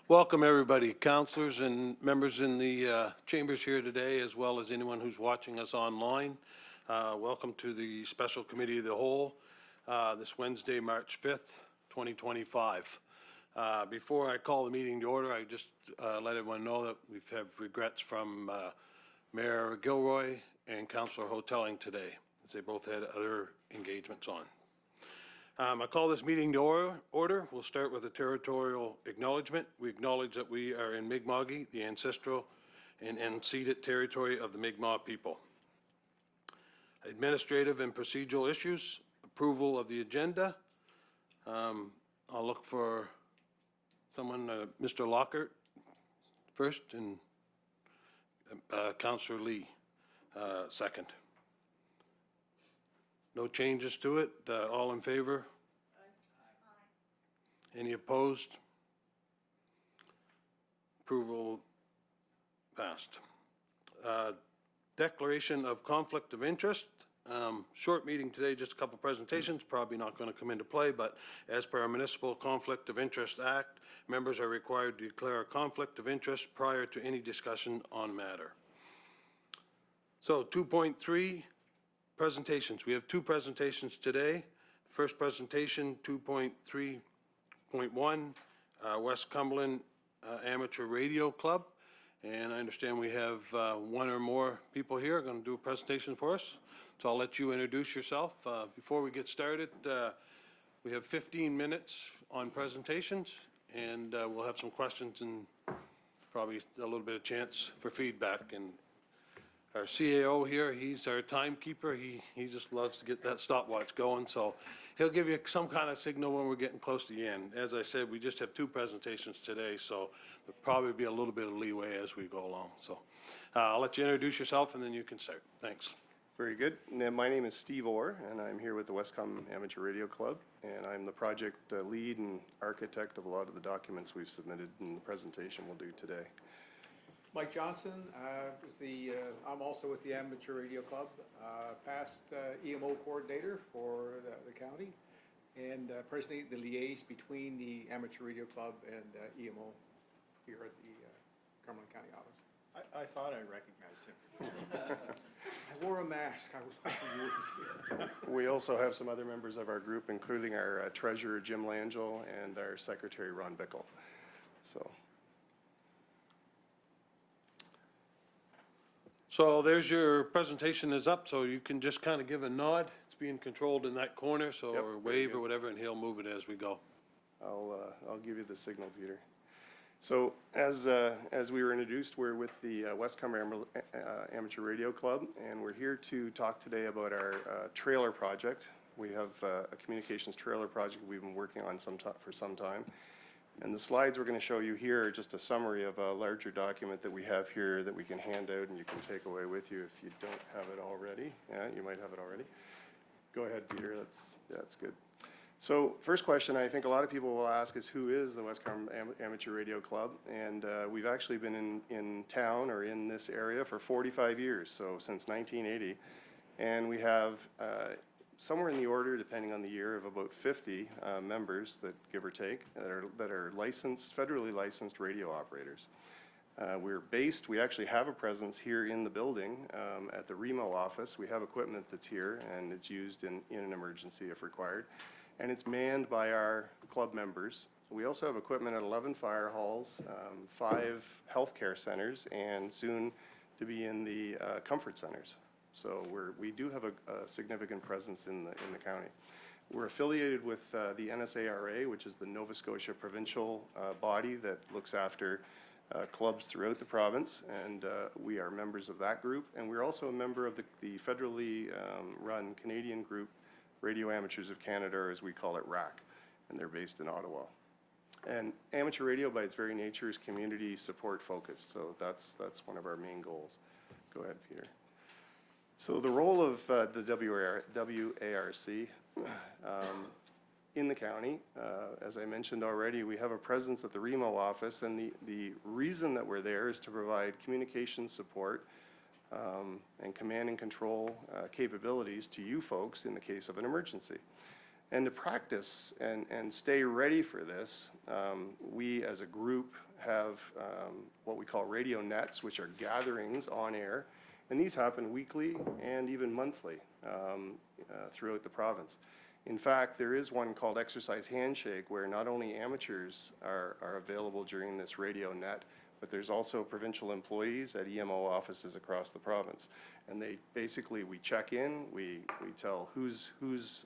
Welcome, everybody, councilors and members in the chambers here today, as well as anyone who's watching us online. Welcome to the Special Committee of the Whole this Wednesday, March 5th, 2025. Before I call the meeting to order, I just let everyone know that we've had regrets from Mayor Gilroy and Councillor Hotelling today, as they both had other engagements on. I call this meeting to order. We'll start with a territorial acknowledgement. We acknowledge that we are in Mi'kma'ki, the ancestral and unceded territory of the Mi'kmaq people. Administrative and procedural issues, approval of the agenda. I'll look for someone, Mr. Lockhart first, and Councillor Lee second. No changes to it. All in favor? Aye. Any opposed? Approval passed. Declaration of conflict of interest. Short meeting today, just a couple presentations, probably not going to come into play, but as per our Municipal Conflict of Interest Act, members are required to declare a conflict of interest prior to any discussion on matter. So 2.3. Presentations. We have two presentations today. First presentation, 2.3.1, West Cumberland Amateur Radio Club. And I understand we have one or more people here going to do a presentation for us. So I'll let you introduce yourself. Before we get started, we have 15 minutes on presentations, and we'll have some questions and probably a little bit of chance for feedback. And our CAO here, he's our timekeeper. He just loves to get that stopwatch going, so he'll give you some kind of signal when we're getting close to the end. As I said, we just have two presentations today, so there'll probably be a little bit of leeway as we go along. So I'll let you introduce yourself, and then you can start. Thanks. Very good. My name is Steve Orr, and I'm here with the Westcom Amateur Radio Club, and I'm the project lead and architect of a lot of the documents we've submitted in the presentation we'll do today. Mike Johnson, I'm also with the Amateur Radio Club, past EMO coordinator for the county, and presently the liaison between the Amateur Radio Club and EMO here at the Cumberland County office. I thought I recognized him. I wore a mask. I was hoping you We also have some other members of our group, including our treasurer, Jim Langell, and our secretary, Ron Bickle. So there's your presentation is up, so you can just kind of give a nod. It's being controlled in that corner, so yep, or wave or whatever, and he'll move it as we go. I'll give you the signal, Peter. So as we were introduced, we're with the West Cumberland Amateur Radio Club, and we're here to talk today about our trailer project. We have a communications trailer project we've been working on for some time. And the slides we're going to show you here are just a summary of a larger document that we have here that we can hand out and you can take away with you if you don't have it already. Yeah, you might have it already. Go ahead, Peter. That's good. So first question I think a lot of people will ask is, who is the West Cumberland Amateur Radio Club? And we've actually been in town or in this area for 45 years, so since 1980. And we have somewhere in the order, depending on the year, of about 50 members, that give or take, that are licensed, federally licensed radio operators. We actually have a presence here in the building at the REMO office. We have equipment that's here, and it's used in an emergency if required. And it's manned by our club members. We also have equipment at 11 fire halls, 5 healthcare centers, and soon to be in the comfort centers. So we do have a significant presence in the county. We're affiliated with the NSARA, which is the Nova Scotia provincial body that looks after clubs throughout the province, and we are members of that group. And we're also a member of the federally run Canadian group, Radio Amateurs of Canada, or as we call it, RAC, and they're based in Ottawa. And amateur radio, by its very nature, is community support focused, so that's one of our main goals. Go ahead, Peter. So the role of the WARC in the county, as I mentioned already, we have a presence at the REMO office, and the reason that we're there is to provide communication support and command and control capabilities to you folks in the case of an emergency. And to practice and stay ready for this, we as a group have what we call radio nets, which are gatherings on air, and these happen weekly and even monthly throughout the province. In fact, there is one called Exercise Handshake, where not only amateurs are available during this radio net, but there's also provincial employees at EMO offices across the province. And they basically, we check in, we tell who's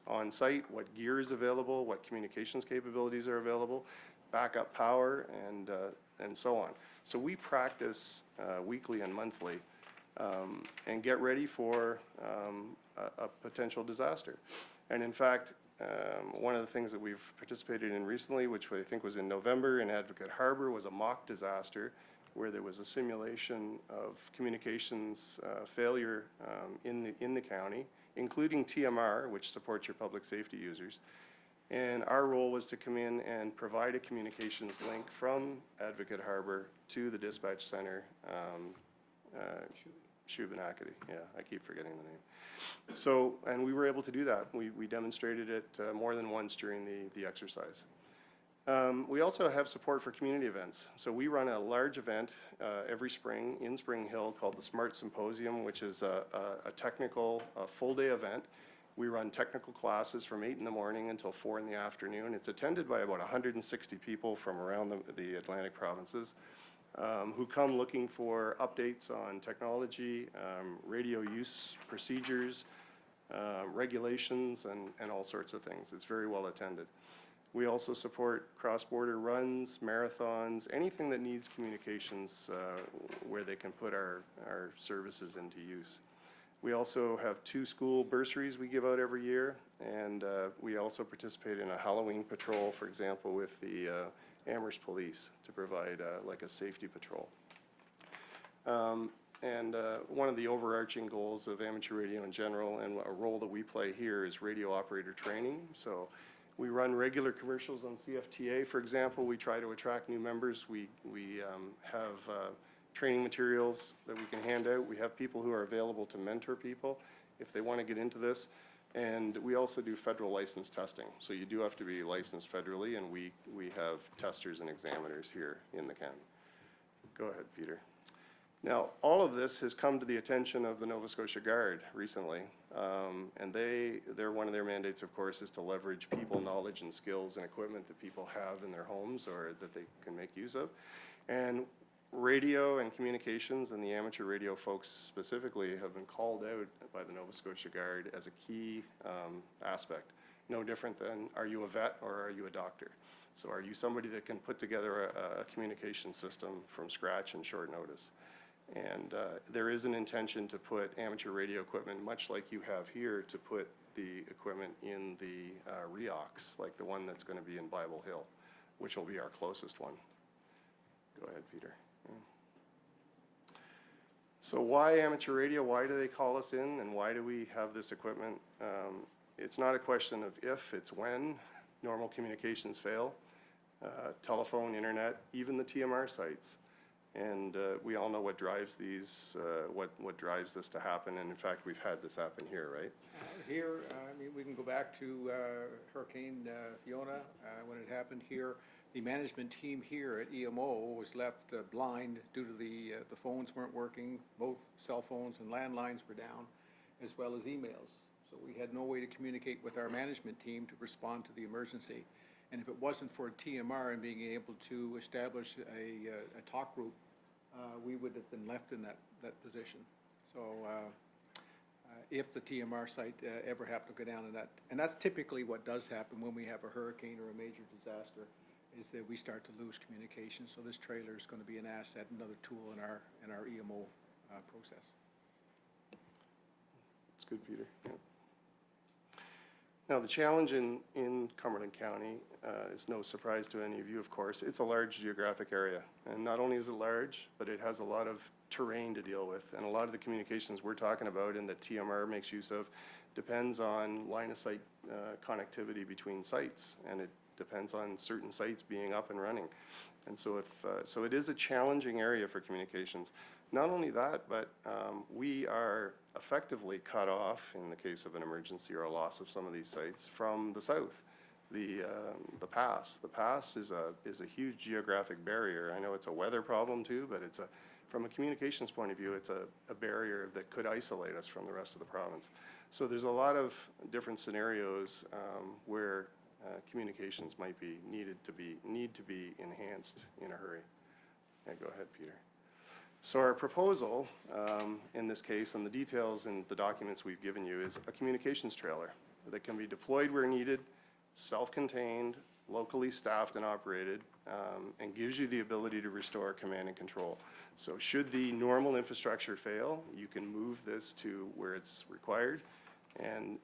on site, what gear is available, what communications capabilities are available, backup power, and so on. So we practice weekly and monthly and get ready for a potential disaster. And in fact, one of the things that we've participated in recently, which I think was in November in Advocate Harbor, was a mock disaster where there was a simulation of communications failure in the county, including TMR, which supports your public safety users. And our role was to come in and provide a communications link from Advocate Harbor to the dispatch center, Shubenacadie. Yeah, I keep forgetting the name. So, and we were able to do that. We demonstrated it more than once during the exercise. We also have support for community events. So we run a large event every spring in Spring Hill called the Smart Symposium, which is a technical, full-day event. We run technical classes from 8 in the morning until 4 in the afternoon. It's attended by about 160 people from around the Atlantic provinces who come looking for updates on technology, radio use procedures, regulations, and all sorts of things. It's very well attended. We also support cross-border runs, marathons, anything that needs communications where they can put our services into use. We also have 2 school bursaries we give out every year, and we also participate in a Halloween patrol, for example, with the Amherst Police to provide like a safety patrol. One of the overarching goals of amateur radio in general, and a role that we play here, is radio operator training. So we run regular commercials on CFTA, for example. We try to attract new members. We have training materials that we can hand out. We have people who are available to mentor people if they want to get into this. And we also do federal license testing. So you do have to be licensed federally, and we have testers and examiners here in the county. Go ahead, Peter. Now, all of this has come to the attention of the Nova Scotia Guard recently, and they're one of their mandates, of course, is to leverage people, knowledge, and skills and equipment that people have in their homes or that they can make use of. And radio and communications, and the amateur radio folks specifically, have been called out by the Nova Scotia Guard as a key aspect. No different than, are you a vet or are you a doctor? So are you somebody that can put together a communication system from scratch in short notice? And there is an intention to put amateur radio equipment, much like you have here, to put the equipment in the REOX, like the one that's going to be in Bible Hill, which will be our closest one. Go ahead, Peter. So why amateur radio? Why do they call us in, and why do we have this equipment? It's not a question of if, it's when normal communications fail. Telephone, internet, even the TMR sites. And we all know what drives these, what drives this to happen, and in fact we've had this happen here, right? Here, I mean, we can go back to Hurricane Fiona when it happened here. The management team here at EMO was left blind due to the phones weren't working. Both cell phones and landlines were down, as well as emails. So we had no way to communicate with our management team to respond to the emergency. And if it wasn't for TMR and being able to establish a talk group, we would have been left in that position. So if the TMR site ever happened to go down in that, and that's typically what does happen when we have a hurricane or a major disaster, is that we start to lose communication. So this trailer is going to be an asset, another tool in our EMO process. It's good, Peter. Yeah. Now, the challenge in Cumberland County is no surprise to any of you, of course. It's a large geographic area, and not only is it large, but it has a lot of terrain to deal with, and a lot of the communications we're talking about and that TMR makes use of depends on line-of-sight connectivity between sites, and it depends on certain sites being up and running. And so so it is a challenging area for communications. Not only that, but we are effectively cut off, in the case of an emergency or a loss of some of these sites, from the south. the pass. The pass is a huge geographic barrier. I know it's a weather problem too, but from a communications point of view, it's a barrier that could isolate us from the rest of the province. So there's a lot of different scenarios where communications might need to be enhanced in a hurry. Yeah, go ahead, Peter. So our proposal, in this case, and the details in the documents we've given you, is a communications trailer that can be deployed where needed, self-contained, locally staffed and operated, and gives you the ability to restore command and control. So should the normal infrastructure fail, you can move this to where it's required and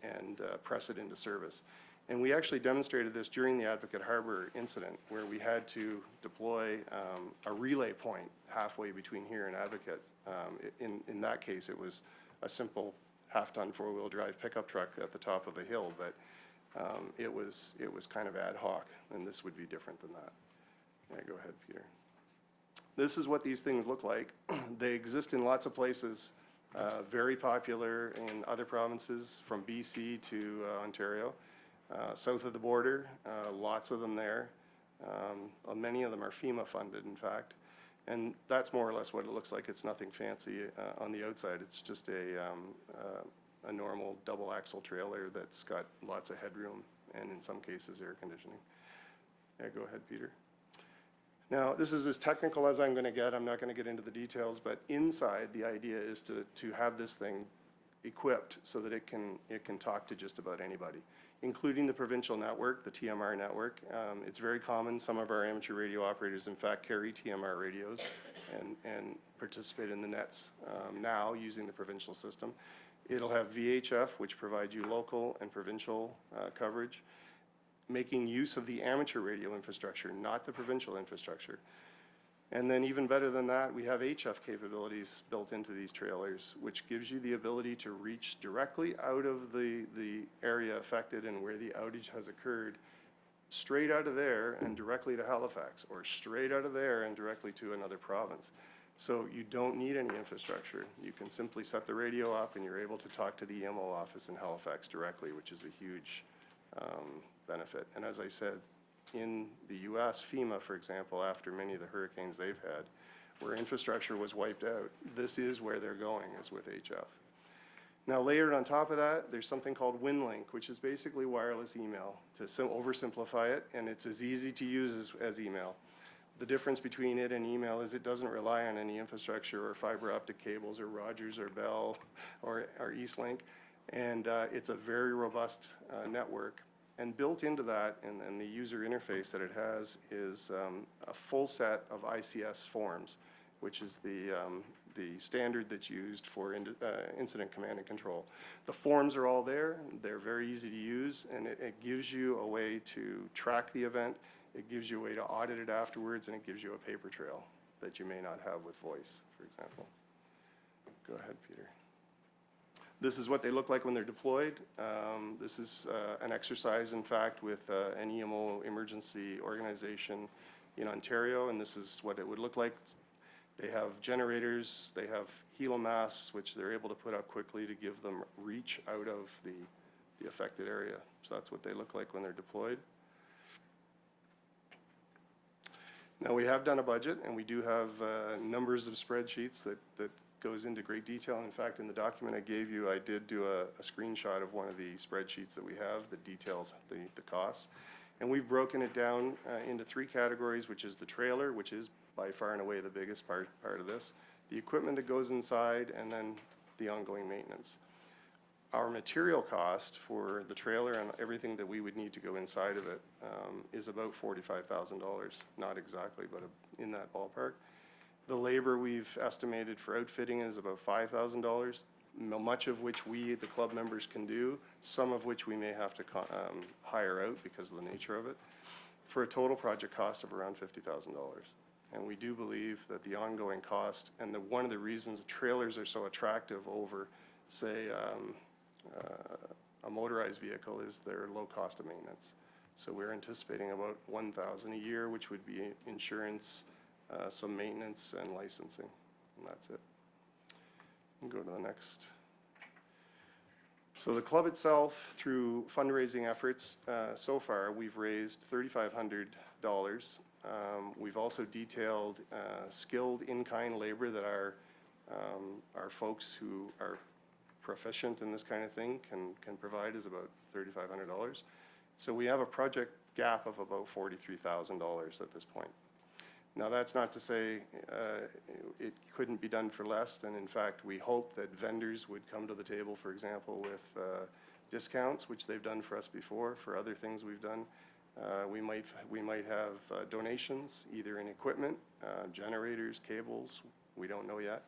press it into service. And we actually demonstrated this during the Advocate Harbor incident, where we had to deploy a relay point halfway between here and Advocate. In that case, it was a simple half-ton four-wheel drive pickup truck at the top of a hill, but it was kind of ad hoc, and this would be different than that. Yeah, go ahead, Peter. This is what these things look like. They exist in lots of places, very popular in other provinces from BC to Ontario. South of the border, lots of them there. Many of them are FEMA funded, in fact. And that's more or less what it looks like. It's nothing fancy on the outside. It's just a normal double axle trailer that's got lots of headroom and in some cases air conditioning. Yeah, go ahead, Peter. Now, this is as technical as I'm going to get. I'm not going to get into the details, but inside the idea is to have this thing equipped so that it can talk to just about anybody, including the provincial network, the TMR network. It's very common. Some of our amateur radio operators, in fact, carry TMR radios and participate in the nets now using the provincial system. It'll have VHF, which provides you local and provincial coverage, making use of the amateur radio infrastructure, not the provincial infrastructure. And then even better than that, we have HF capabilities built into these trailers, which gives you the ability to reach directly out of the area affected and where the outage has occurred, straight out of there and directly to Halifax, or straight out of there and directly to another province. So you don't need any infrastructure. You can simply set the radio up and you're able to talk to the EMO office in Halifax directly, which is a huge benefit. And as I said, in the US, FEMA, for example, after many of the hurricanes they've had, where infrastructure was wiped out, this is where they're going, is with HF. Now, layered on top of that, there's something called WinLink, which is basically wireless email, to oversimplify it, and it's as easy to use as email. The difference between it and email is it doesn't rely on any infrastructure or fiber optic cables or Rogers or Bell or Eastlink, and it's a very robust network. And built into that, and the user interface that it has, is a full set of ICS forms, which is the standard that's used for incident command and control. The forms are all there. They're very easy to use, and it gives you a way to track the event. It gives you a way to audit it afterwards, and it gives you a paper trail that you may not have with voice, for example. Go ahead, Peter. This is what they look like when they're deployed. This is an exercise, in fact, with an EMO emergency organization in Ontario, and this is what it would look like. They have generators, they have helo masts, which they're able to put up quickly to give them reach out of the affected area. So that's what they look like when they're deployed. Now, we have done a budget, and we do have numbers of spreadsheets that goes into great detail. In fact, in the document I gave you, I did do a screenshot of one of the spreadsheets that we have that details the costs. And we've broken it down into three categories, which is the trailer, which is by far and away the biggest part of this, the equipment that goes inside, and then the ongoing maintenance. Our material cost for the trailer and everything that we would need to go inside of it is about $45,000, not exactly, but in that ballpark. The labor we've estimated for outfitting is about $5,000, much of which we, the club members, can do, some of which we may have to hire out because of the nature of it, for a total project cost of around $50,000. And we do believe that the ongoing cost, and one of the reasons trailers are so attractive over, say, a motorized vehicle, is their low cost of maintenance. So we're anticipating about $1,000 a year, which would be insurance, some maintenance and licensing, and that's it. We'll go to the next. So the club itself, through fundraising efforts, so far, we've raised $3,500. We've also detailed skilled in-kind labor that our folks who are proficient in this kind of thing can provide is about $3,500. So we have a project gap of about $43,000 at this point. Now, that's not to say it couldn't be done for less, and in fact, we hope that vendors would come to the table, for example, with discounts, which they've done for us before, for other things we've done. We might have donations, either in equipment, generators, cables, we don't know yet.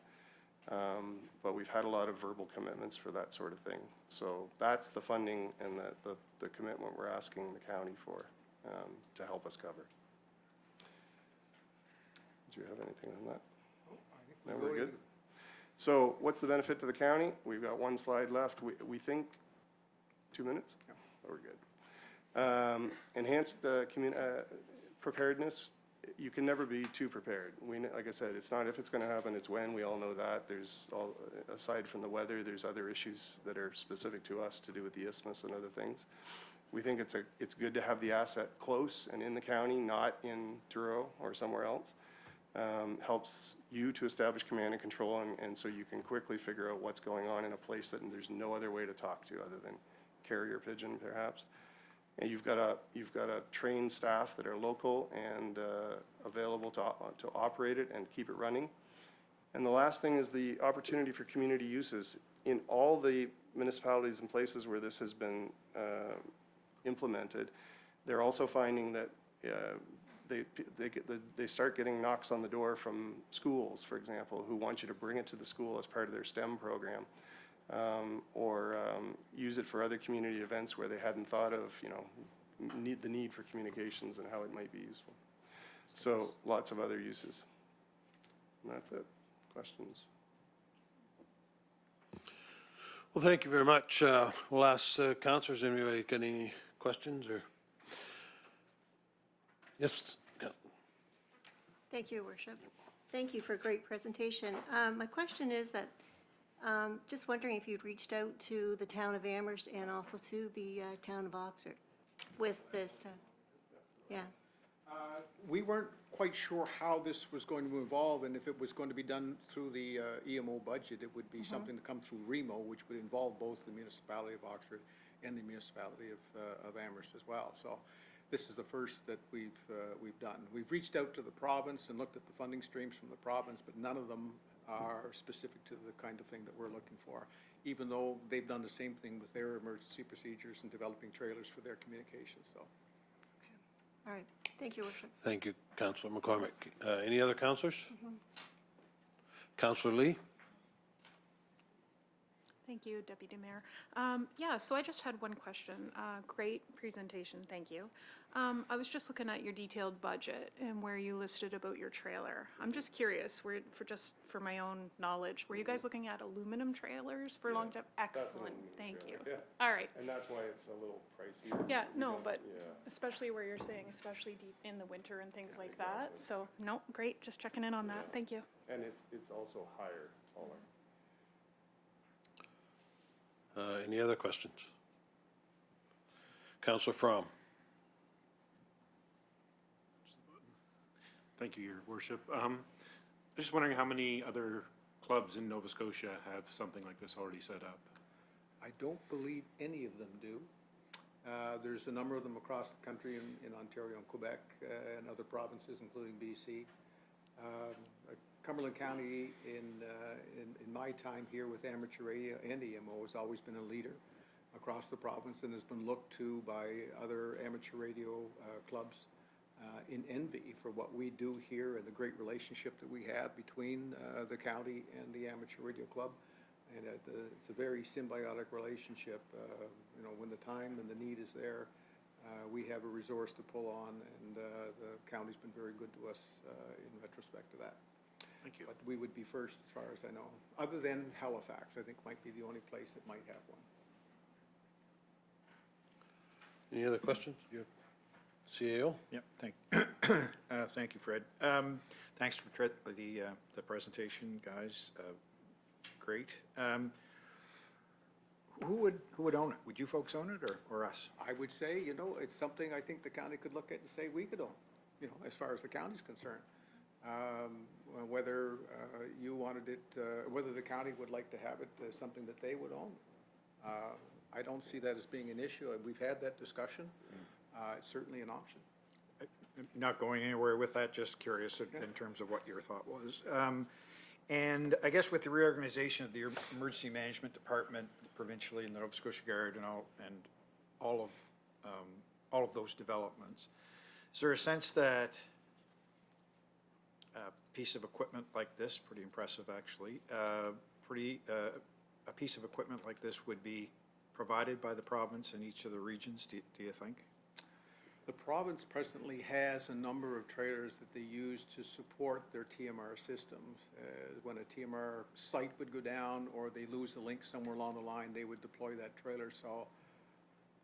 But we've had a lot of verbal commitments for that sort of thing. So that's the funding and the commitment we're asking the county for to help us cover. Do you have anything on that? No, we're good. So what's the benefit to the county? We've got one slide left. We think 2 minutes? No, we're good. Enhanced preparedness. You can never be too prepared. Like I said, it's not if it's going to happen, it's when. We all know that. Aside from the weather, there's other issues that are specific to us to do with the isthmus and other things. We think it's good to have the asset close and in the county, not in Truro or somewhere else. Helps you to establish command and control, and so you can quickly figure out what's going on in a place that there's no other way to talk to other than carrier pigeon, perhaps. And you've got a trained staff that are local and available to operate it and keep it running. And the last thing is the opportunity for community uses. In all the municipalities and places where this has been implemented, they're also finding that they start getting knocks on the door from schools, for example, who want you to bring it to the school as part of their STEM program, or use it for other community events where they hadn't thought of, the need for communications and how it might be useful. So lots of other uses. And that's it. Questions? Well, thank you very much. We'll ask councillors, anybody got any questions or? Yes. Yeah. Thank you, Your Worship. Thank you for a great presentation. My question is that, just wondering if you'd reached out to the town of Amherst and also to the town of Oxford with this, yeah. We weren't quite sure how this was going to evolve, and if it was going to be done through the EMO budget, it would be something to come through REMO, which would involve both the municipality of Oxford and the municipality of Amherst as well. So this is the first that we've done. We've reached out to the province and looked at the funding streams from the province, but none of them are specific to the kind of thing that we're looking for, even though they've done the same thing with their emergency procedures and developing trailers for their communications. So. All right. Thank you, Worship. Thank you, Councillor McCormick. Any other councillors? Councillor Lee? Thank you, Deputy Mayor. Yeah, so I just had one question. Great presentation, thank you. I was just looking at your detailed budget and where you listed about your trailer. I'm just curious, for my own knowledge, were you guys looking at aluminum trailers for long time? Excellent, thank you. Yeah. All right. And that's why it's a little pricier. Yeah, no, but Yeah. especially where you're saying, especially deep in the winter and things like that. So, no, great, just checking in on that. Thank you. And it's also higher, taller. Any other questions? Councillor Fromm? Thank you, Your Worship. I'm just wondering how many other clubs in Nova Scotia have something like this already set up? I don't believe any of them do. There's a number of them across the country in Ontario and Quebec and other provinces, including BC. Cumberland County, in my time here with amateur radio and EMO, has always been a leader across the province and has been looked to by other amateur radio clubs in envy for what we do here and the great relationship that we have between the county and the amateur radio club. And it's a very symbiotic relationship. When the time and the need is there, we have a resource to pull on, and the county's been very good to us in retrospect to that. Thank you. But we would be first, as far as I know, other than Halifax. I think might be the only place that might have one. Any other questions? You have CAO? Yep, thank you, Fred. Thanks for the presentation, guys. Great. who would own it? Would you folks own it or us? I would say, you know, it's something I think the county could look at and say we could own, you know, as far as the county's concerned. Whether you wanted it, whether the county would like to have it as something that they would own. I don't see that as being an issue. We've had that discussion. It's certainly an option. Not going anywhere with that, just curious in terms of what your thought was. And I guess with the reorganization of the Emergency Management Department provincially and the Nova Scotia Guard and all of those developments, is there a sense that a piece of equipment like this, pretty impressive actually, a piece of equipment like this would be provided by the province in each of the regions, do you think? The province presently has a number of trailers that they use to support their TMR systems. When a TMR site would go down or they lose the link somewhere along the line, they would deploy that trailer. So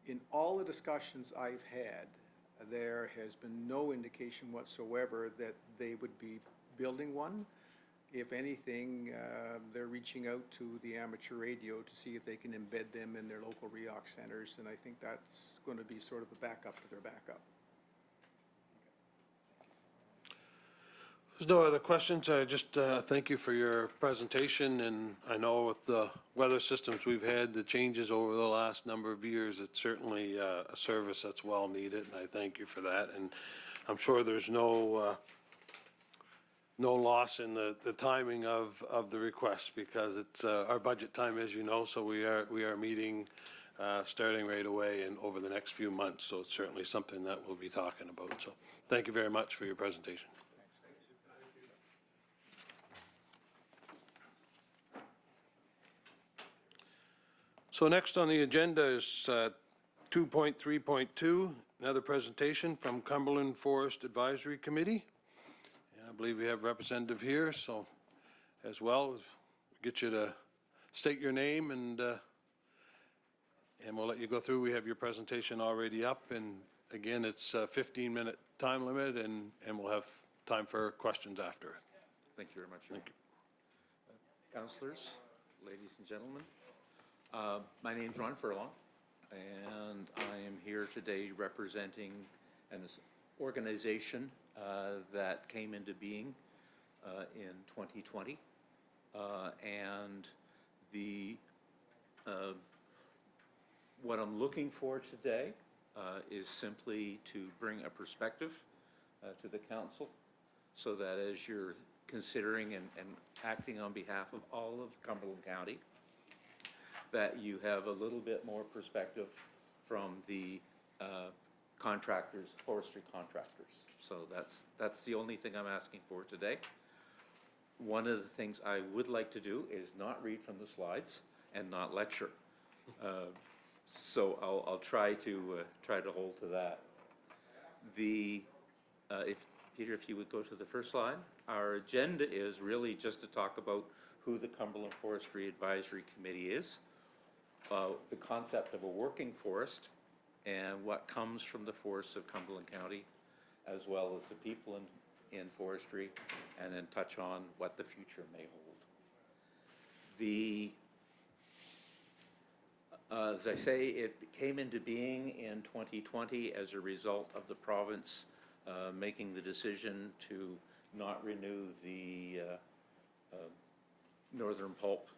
in all the discussions I've had, there has been no indication whatsoever that they would be building one. If anything, they're reaching out to the amateur radio to see if they can embed them in their local REOC centers, and I think that's going to be sort of a backup to their backup. There's no other questions. I just thank you for your presentation, and I know with the weather systems we've had, the changes over the last number of years, it's certainly a service that's well needed, and I thank you for that. And I'm sure there's no loss in the timing of the request, because it's our budget time, as you know, so we are meeting starting right away and over the next few months, so it's certainly something that we'll be talking about. So thank you very much for your presentation. So next on the agenda is 2.3.2, another presentation from Cumberland Forest Advisory Committee. And I believe we have a representative here, so as well, get you to state your name and we'll let you go through. We have your presentation already up, and again, it's a 15-minute time limit, and we'll have time for questions after it. Thank you very much. Thank you. Councillors, ladies and gentlemen. My name's Ron Furlong, and I am here today representing an organization that came into being in 2020, and what I'm looking for today is simply to bring a perspective to the council, so that as you're considering and acting on behalf of all of Cumberland County, that you have a little bit more perspective from the contractors, forestry contractors. So that's the only thing I'm asking for today. One of the things I would like to do is not read from the slides and not lecture. So I'll try to hold to that. Peter, if you would go to the first slide. Our agenda is really just to talk about who the Cumberland Forestry Advisory Committee is, the concept of a working forest, and what comes from the forests of Cumberland County, as well as the people in forestry, and then touch on what the future may hold. As I say, it came into being in 2020 as a result of the province making the decision to not renew the Northern Pulp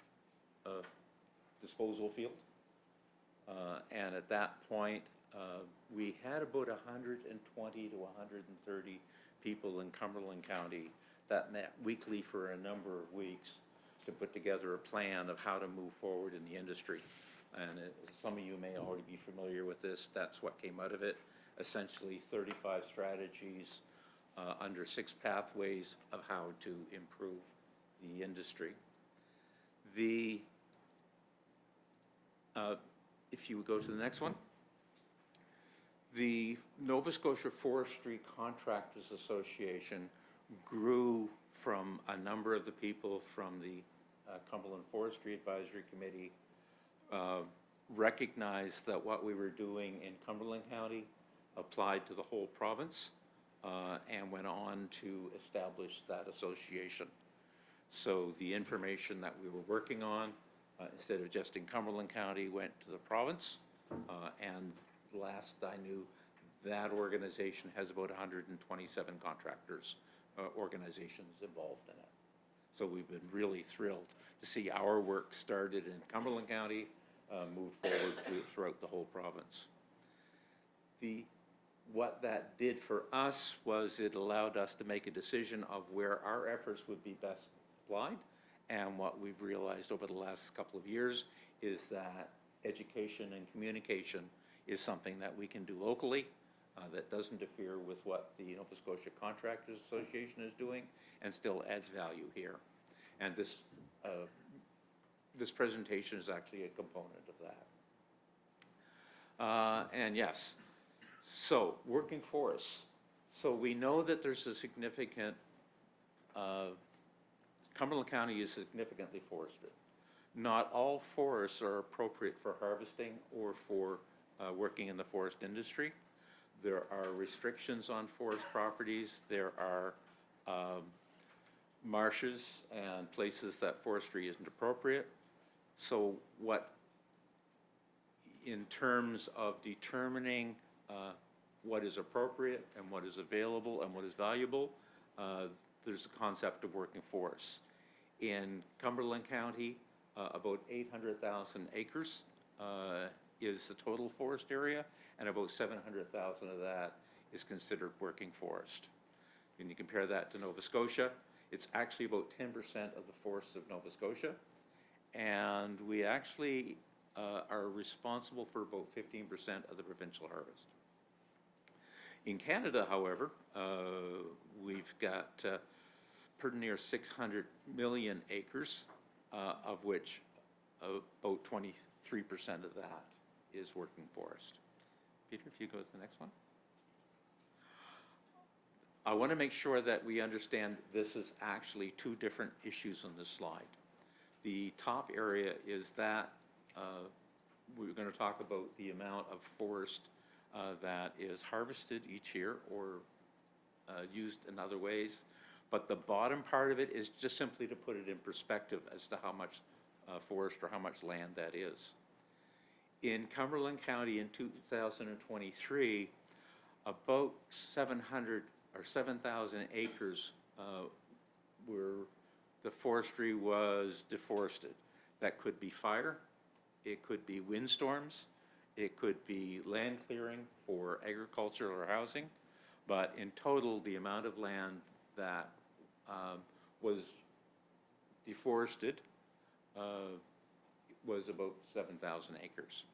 disposal field. And at that point, we had about 120 to 130 people in Cumberland County that met weekly for a number of weeks to put together a plan of how to move forward in the industry. And some of you may already be familiar with this. That's what came out of it. Essentially 35 strategies under 6 pathways of how to improve the industry. If you would go to the next one. The Nova Scotia Forestry Contractors Association grew from a number of the people from the Cumberland Forestry Advisory Committee, recognized that what we were doing in Cumberland County applied to the whole province, and went on to establish that association. So the information that we were working on instead of just in Cumberland County, went to the province. And last I knew, that organization has about 127 contractors, organizations involved in it. So we've been really thrilled to see our work started in Cumberland County, move forward throughout the whole province. What that did for us was it allowed us to make a decision of where our efforts would be best applied. And what we've realized over the last couple of years is that education and communication is something that we can do locally, that doesn't interfere with what the Nova Scotia Contractors Association is doing, and still adds value here. And this presentation is actually a component of that. And yes, so working forests. So we know that there's a significant, Cumberland County is significantly forested. Not all forests are appropriate for harvesting or for working in the forest industry. There are restrictions on forest properties. There are marshes and places that forestry isn't appropriate. So in terms of determining what is appropriate and what is available and what is valuable, there's the concept of working forests. In Cumberland County, about 800,000 acres is the total forest area, and about 700,000 of that is considered working forest. When you compare that to Nova Scotia, it's actually about 10% of the forests of Nova Scotia, and we actually are responsible for about 15% of the provincial harvest. In Canada, however, we've got pretty near 600 million acres, of which about 23% of that is working forest. Peter, if you go to the next one. I want to make sure that we understand this is actually two different issues on this slide. The top area is that we're going to talk about the amount of forest that is harvested each year or used in other ways. But the bottom part of it is just simply to put it in perspective as to how much forest or how much land that is. In Cumberland County in 2023, about 700 or 7,000 acres the forestry was deforested. That could be fire, it could be windstorms, it could be land clearing for agriculture or housing, but in total, the amount of land that was deforested was about 7,000 acres.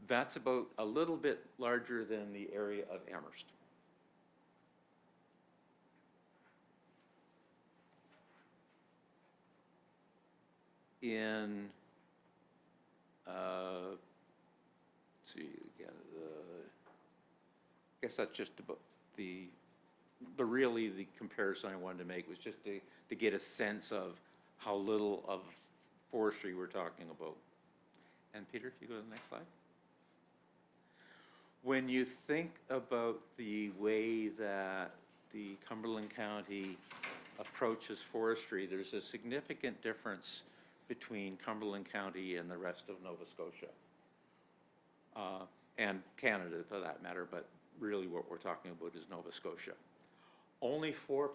That's about a little bit larger than the area of Amherst. In, let's see again, I guess that's just about but really the comparison I wanted to make was just to get a sense of how little of forestry we're talking about. And Peter, if you go to the next slide. When you think about the way that the Cumberland County approaches forestry, there's a significant difference between Cumberland County and the rest of Nova Scotia. And Canada for that matter, but really what we're talking about is Nova Scotia. Only 4%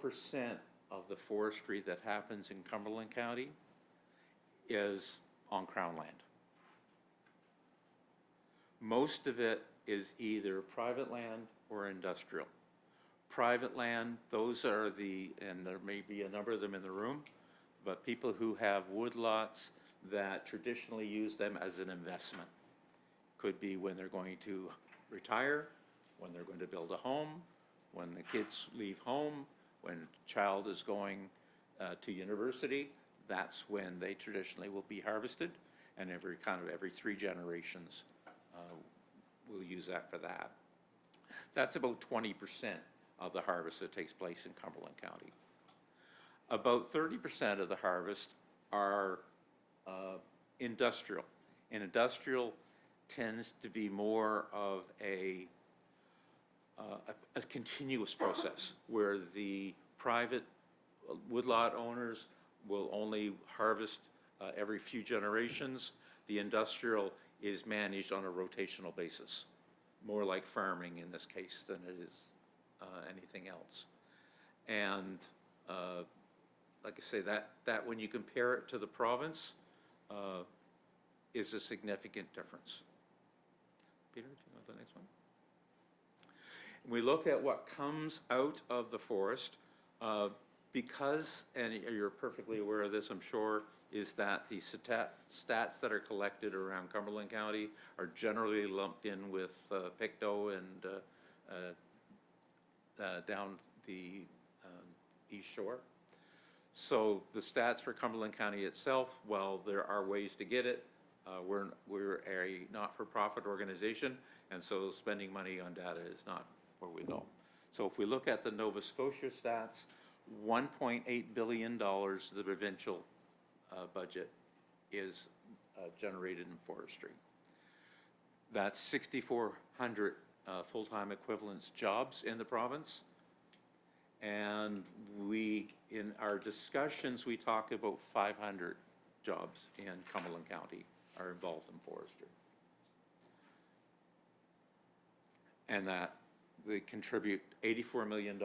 of the forestry that happens in Cumberland County is on Crown land. Most of it is either private land or industrial. Private land, those are and there may be a number of them in the room, but people who have woodlots that traditionally use them as an investment. Could be when they're going to retire, when they're going to build a home, when the kids leave home, when a child is going to university. That's when they traditionally will be harvested, and every 3 generations we'll use that for that. That's about 20% of the harvest that takes place in Cumberland County. About 30% of the harvest are industrial, and industrial tends to be more of a continuous process where the private woodlot owners will only harvest every few generations. The industrial is managed on a rotational basis, more like farming in this case than it is anything else. And like I say, that when you compare it to the province, is a significant difference. Peter, do you know the next one? We look at what comes out of the forest, because, and you're perfectly aware of this, I'm sure, is that the stats that are collected around Cumberland County are generally lumped in with Pictou and down the East Shore. So the stats for Cumberland County itself, well, there are ways to get it. We're a not-for-profit organization, and so spending money on data is not where we go. So if we look at the Nova Scotia stats, $1.8 billion of the provincial budget is generated in forestry. That's 6,400 full-time equivalence jobs in the province. And in our discussions, we talk about 500 jobs in Cumberland County are involved in forestry. And that they contribute $84 million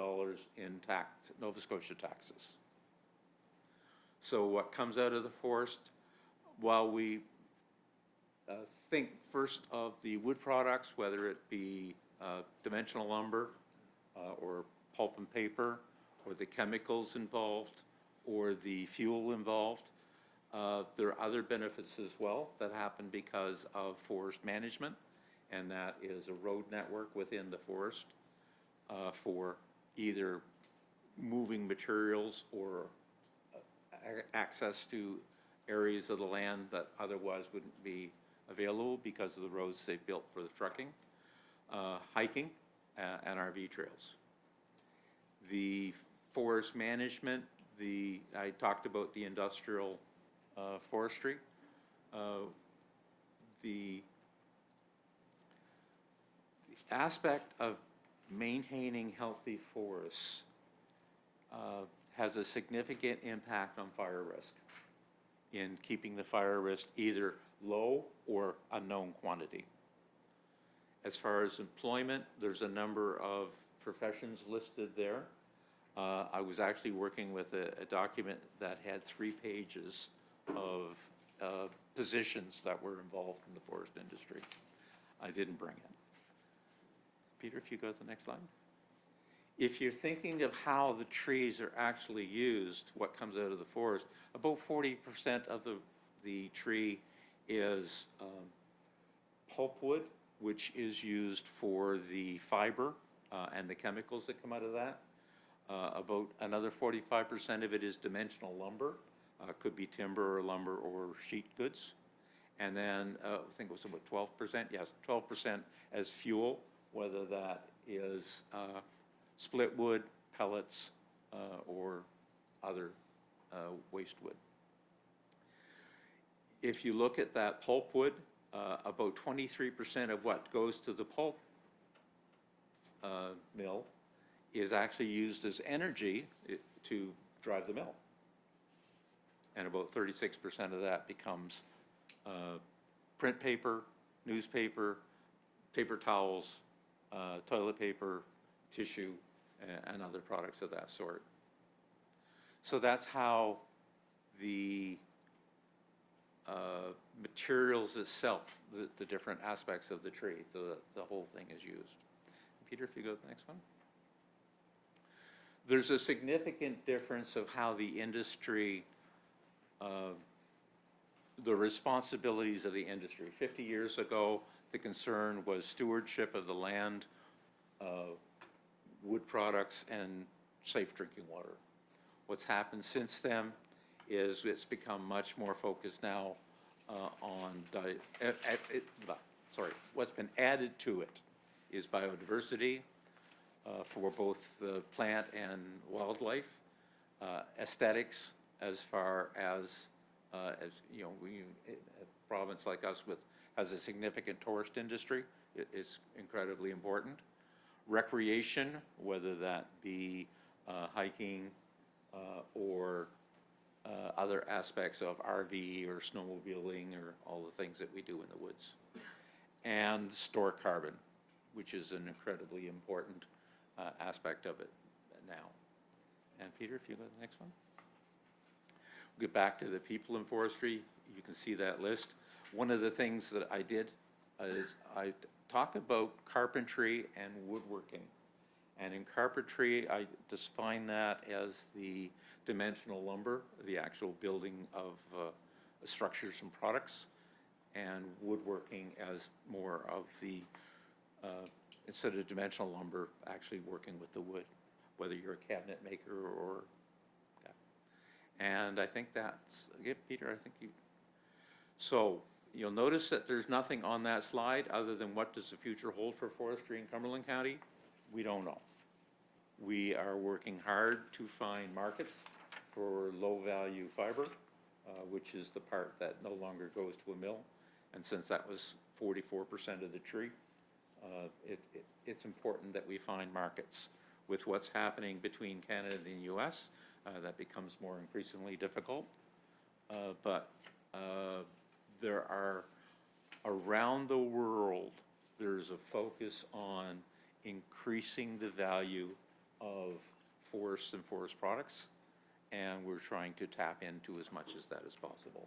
in Nova Scotia taxes. So what comes out of the forest, while we think first of the wood products, whether it be dimensional lumber or pulp and paper, or the chemicals involved, or the fuel involved, there are other benefits as well that happen because of forest management, and that is a road network within the forest for either moving materials or access to areas of the land that otherwise wouldn't be available because of the roads they've built for the trucking, hiking, and RV trails. The forest management, I talked about the industrial forestry. The aspect of maintaining healthy forests has a significant impact on fire risk in keeping the fire risk either low or unknown quantity. As far as employment, there's a number of professions listed there. I was actually working with a document that had 3 pages of positions that were involved in the forest industry. I didn't bring it. Peter, if you go to the next slide. If you're thinking of how the trees are actually used, what comes out of the forest, about 40% of the tree is pulpwood, which is used for the fiber and the chemicals that come out of that. About another 45% of it is dimensional lumber. Could be timber or lumber or sheet goods. And then I think it was about 12%, yes, 12% as fuel, whether that is split wood, pellets, or other waste wood. If you look at that pulpwood, about 23% of what goes to the pulp mill is actually used as energy to drive the mill. And about 36% of that becomes print paper, newspaper, paper towels, toilet paper, tissue, and other products of that sort. So that's how the materials itself, the different aspects of the tree, the whole thing is used. Peter, if you go to the next one. There's a significant difference of how the industry, the responsibilities of the industry. 50 years ago, the concern was stewardship of the land, wood products, and safe drinking water. What's happened since then is it's become much more focused now on, what's been added to it is biodiversity for both the plant and wildlife, aesthetics as far as you know, a province like us has a significant tourist industry, it is incredibly important. Recreation, whether that be hiking or other aspects of RV or snowmobiling or all the things that we do in the woods. And store carbon, which is an incredibly important aspect of it now. And Peter, if you go to the next one. We'll get back to the people in forestry. You can see that list. One of the things that I did is I talked about carpentry and woodworking. And in carpentry, I define that as the dimensional lumber, the actual building of structures and products, and woodworking as more of the, instead of dimensional lumber, actually working with the wood, whether you're a cabinet maker or, yeah. And I think that's, yeah, Peter, I think you, so you'll notice that there's nothing on that slide other than what does the future hold for forestry in Cumberland County? We don't know. We are working hard to find markets for low-value fiber, which is the part that no longer goes to a mill. And since that was 44% of the tree, it's important that we find markets. With what's happening between Canada and the US, that becomes more increasingly difficult. But there are, around the world, there's a focus on increasing the value of forests and forest products, and we're trying to tap into as much as that as possible.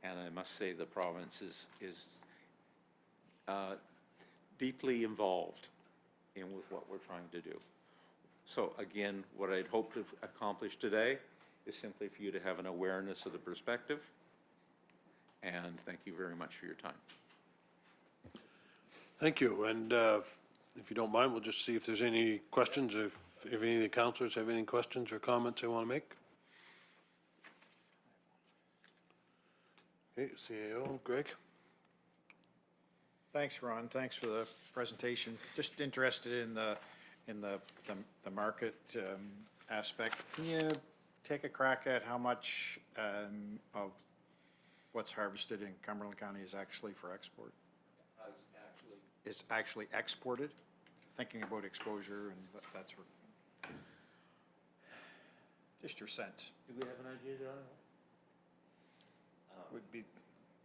And I must say the province is deeply involved with what we're trying to do. So again, what I'd hoped to accomplish today is simply for you to have an awareness of the perspective, and thank you very much for your time. Thank you, and if you don't mind, we'll just see if there's any questions, if any of the councilors have any questions or comments they want to make. Okay, CAO, Greg? Thanks, Ron. Thanks for the presentation. Just interested in the market aspect. Can you take a crack at how much of what's harvested in Cumberland County is actually for export? Is actually exported? Thinking about exposure and that sort of thing. Just your sense. Do we have an idea, John? Would be,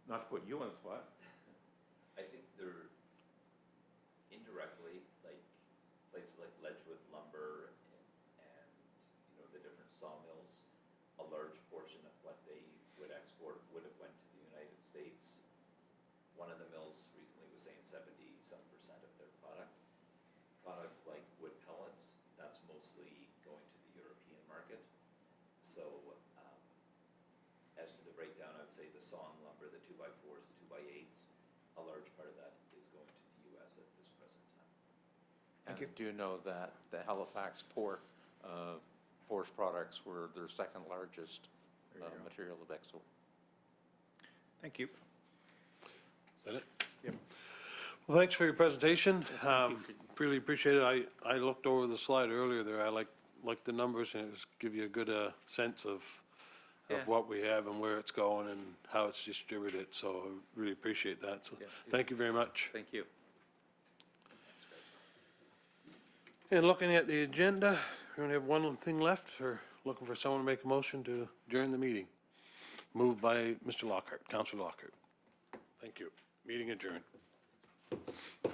Not to put you on the spot. I think they're indirectly, like places like Ledgewood Lumber and you know, the different sawmills, a large portion of what they would export would have went to the United States. One of the mills recently was saying 70-some% of their products like wood pellets, that's mostly going to the European market. So as to the breakdown, I would say the sawn lumber, the 2x4s, the 2x8s, a large part of that is going to the U.S. at this present time. And I do know that the Halifax port, forest products were their second largest material of export. thank you. Is that it? Yep. Well, thanks for your presentation. Really appreciate it. I looked over the slide earlier there. I like the numbers, and it just give you a good sense of Yeah. what we have and where it's going and how it's distributed. So I really appreciate that. So Yeah, thank you very much. Thank you. And looking at the agenda, we only have one thing left. We're looking for someone to make a motion to adjourn the meeting. Moved by Mr. Lockhart, Councilor Lockhart. Thank you. Meeting adjourned.